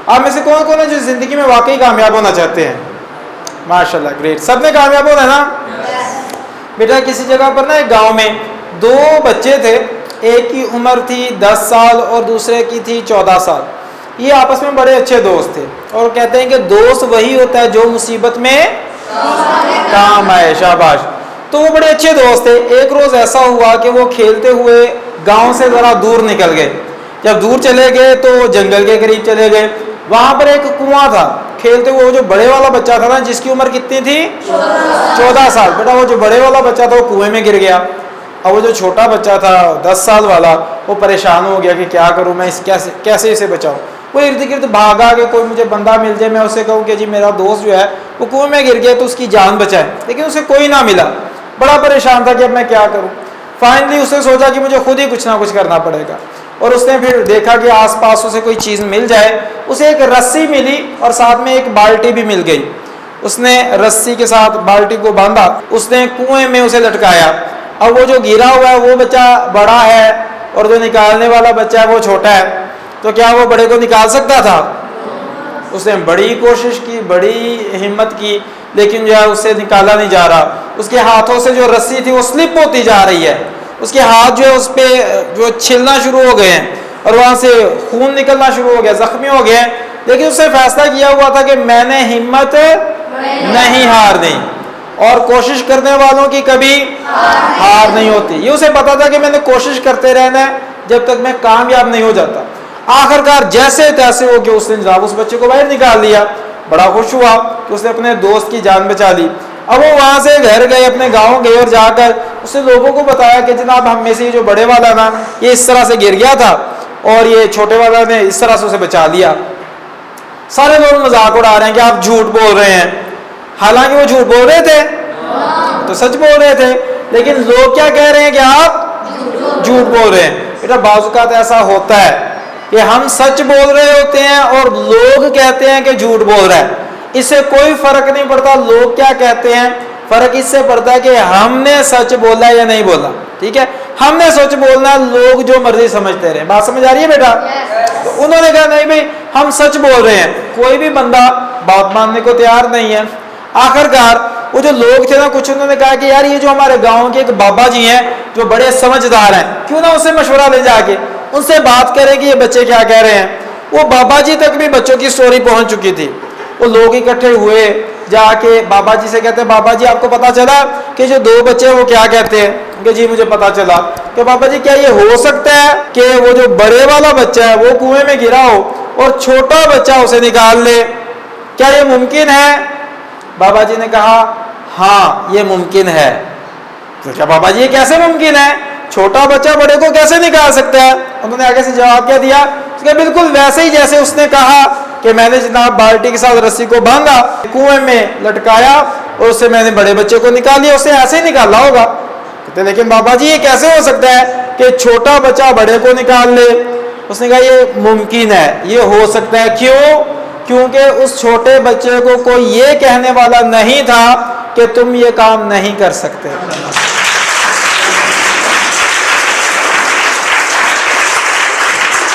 آپ میں سے کون کون ہے جو زندگی میں واقعی کامیاب ہونا چاہتے ہیں؟ ماشاءاللہ، گریٹ، سب نے کامیاب ہونا ہے نا؟ بیٹا کسی جگہ پر نا ایک گاؤں میں دو بچے تھے، ایک کی عمر تھی 10 سال اور دوسرے کی تھی 14 سال۔ یہ آپس میں بڑے اچھے دوست تھے، اور کہتے ہیں کہ دوست وہی ہوتا ہے جو مصیبت میں کام آئے۔ شاباش۔ تو وہ بڑے اچھے دوست تھے۔ ایک روز ایسا ہوا کہ وہ کھیلتے ہوئے گاؤں سے ذرا دور نکل گئے۔ جب دور چلے گئے تو جنگل کے قریب چلے گئے، وہاں پر ایک کنواں تھا۔ کھیلتے ہوئے وہ جو بڑے والا بچہ تھا نا، جس کی عمر کتنی تھی؟ 14 سال۔ بیٹا وہ جو بڑے والا بچہ تھا وہ کنویں میں گر گیا، اور وہ جو چھوٹا بچہ تھا 10 سال والا وہ پریشان ہو گیا کہ کیا کروں میں، کیسے اسے بچاؤں۔ وہ ارد گرد بھاگا کہ کوئی مجھے بندہ مل جائے، میں اسے کہوں کہ جی میرا دوست جو ہے وہ کنویں میں گر گیا تو اس کی جان بچائے، لیکن اسے کوئی نہ ملا۔ بڑا پریشان تھا کہ اب میں کیا کروں۔ فائنلی اس نے سوچا کہ مجھے خود ہی کچھ نہ کچھ کرنا پڑے گا، اور اس نے پھر دیکھا کہ آس پاس اسے کوئی چیز مل جائے۔ اسے ایک رسی ملی اور ساتھ میں ایک بالٹی بھی مل گئی۔ اس نے رسی کے ساتھ بالٹی کو باندھا، اس نے کنویں میں اسے لٹکایا۔ اب وہ جو گرا ہوا ہے وہ بچہ بڑا ہے اور جو نکالنے والا بچہ ہے وہ چھوٹا ہے، تو کیا وہ بڑے کو نکال سکتا تھا؟ اس نے بڑی کوشش کی، بڑی ہمت کی، لیکن جو ہے اس سے نکالا نہیں جا رہا۔ اس کے ہاتھوں سے جو رسی تھی وہ سلپ ہوتی جا رہی ہے، اس کے ہاتھ جو ہے اس پہ جو چھلنا شروع ہو گئے ہیں، اور وہاں سے خون نکلنا شروع ہو گیا، زخمی ہو گئے ہیں۔ لیکن اس نے فیصلہ کیا ہوا تھا کہ میں نے ہمت نہیں ہارنی، اور کوشش کرنے والوں کی کبھی ہار نہیں ہوتی۔ یہ اسے پتا تھا کہ میں نے کوشش کرتے رہنا ہے جب تک میں کامیاب نہیں ہو جاتا۔ آخرکار جیسے تیسے ہو کہ اس نے جناب اس بچے کو باہر نکال لیا۔ بڑا خوش ہوا کہ اس نے اپنے دوست کی جان بچا لی۔ اب وہ وہاں سے گھر گئے، اپنے گاؤں گئے، اور جا کر اس نے لوگوں کو بتایا کہ جناب ہم میں سے جو بڑے والا نا یہ اس طرح سے گر گیا تھا، اور یہ چھوٹے والا نے اس طرح سے اسے بچا لیا۔ سارے لوگ مذاق اڑا رہے ہیں کہ آپ جھوٹ بول رہے ہیں، حالانکہ وہ جھوٹ بول رہے تھے، تو سچ بول رہے تھے، لیکن لوگ کیا کہہ رہے ہیں کہ آپ جھوٹ بول رہے ہیں۔ بیٹا بعض اوقات ایسا ہوتا ہے کہ ہم سچ بول رہے ہوتے ہیں اور لوگ کہتے ہیں کہ جھوٹ بول رہا ہے۔ اس سے کوئی فرق نہیں پڑتا لوگ کیا کہتے ہیں، فرق اس سے پڑتا ہے کہ ہم نے سچ بولا یا نہیں بولا۔ ٹھیک ہے، ہم نے سچ بولنا، لوگ جو مرضی سمجھتے رہے۔ بات سمجھ آ رہی ہے بیٹا؟ تو انہوں نے کہا نہیں بھائی ہم سچ بول رہے ہیں۔ کوئی بھی بندہ بات ماننے کو تیار نہیں ہے۔ آخرکار وہ جو لوگ تھے نا، کچھ انہوں نے کہا کہ یار یہ جو ہمارے گاؤں کے ایک بابا جی ہیں جو بڑے سمجھدار ہیں، کیوں نہ ان سے مشورہ لے جا کے ان سے بات کریں کہ یہ بچے کیا کہہ رہے ہیں۔ وہ بابا جی تک بھی بچوں کی سٹوری پہنچ چکی تھی۔ وہ لوگ اکٹھے ہوئے، جا کے بابا جی سے کہتے ہیں بابا جی آپ کو پتا چلا کہ جو 2 بچے وہ کیا کہتے ہیں؟ کہ جی مجھے پتا چلا۔ کہ بابا جی کیا یہ ہو سکتا ہے کہ وہ جو بڑے والا بچہ ہے وہ کنویں میں گرا ہو اور چھوٹا بچہ اسے نکال لے؟ کیا یہ ممکن ہے؟ بابا جی نے کہا ہاں یہ ممکن ہے۔ تو کیا بابا جی یہ کیسے ممکن ہے؟ چھوٹا بچہ بڑے کو کیسے نکال سکتا ہے؟ انہوں نے آگے سے جواب کیا دیا کہ بالکل ویسے ہی جیسے اس نے کہا کہ میں نے جناب بالٹی کے ساتھ رسی کو باندھا، کنویں میں لٹکایا اور اس سے میں نے بڑے بچے کو نکال لیا، اسے ایسے ہی نکالا ہوگا۔ کہتے لیکن بابا جی یہ کیسے ہو سکتا ہے کہ چھوٹا بچہ بڑے کو نکال لے؟ اس نے کہا یہ ممکن ہے، یہ ہو سکتا ہے۔ کیوں؟ کیونکہ اس چھوٹے بچے کو کوئی یہ کہنے والا نہیں تھا کہ تم یہ کام نہیں کر سکتے۔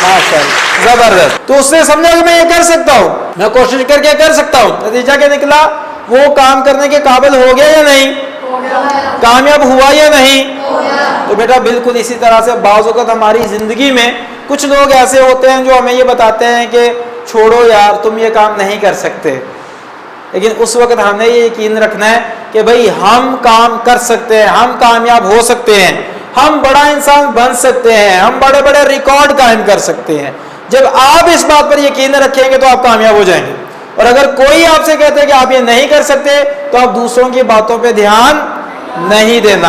ماشاءاللہ، زبردست۔ تو اس نے سمجھا کہ میں یہ کر سکتا ہوں، میں کوشش کر کے کر سکتا ہوں۔ نتیجہ کیا نکلا؟ وہ کام کرنے کے قابل ہو گیا یا نہیں؟ کامیاب ہوا یا نہیں؟ تو بیٹا بالکل اسی طرح سے بعض اوقات ہماری زندگی میں کچھ لوگ ایسے ہوتے ہیں جو ہمیں یہ بتاتے ہیں کہ چھوڑو یار تم یہ کام نہیں کر سکتے، لیکن اس وقت ہم نے یہ یقین رکھنا ہے کہ بھئی ہم کام کر سکتے ہیں، ہم کامیاب ہو سکتے ہیں، ہم بڑا انسان بن سکتے ہیں، ہم بڑے بڑے ریکارڈ قائم کر سکتے ہیں۔ جب آپ اس بات پر یقین رکھیں گے تو آپ کامیاب ہو جائیں گے، اور اگر کوئی آپ سے کہتے ہیں کہ آپ یہ نہیں کر سکتے تو آپ دوسروں کی باتوں پہ دھیان نہیں دینا۔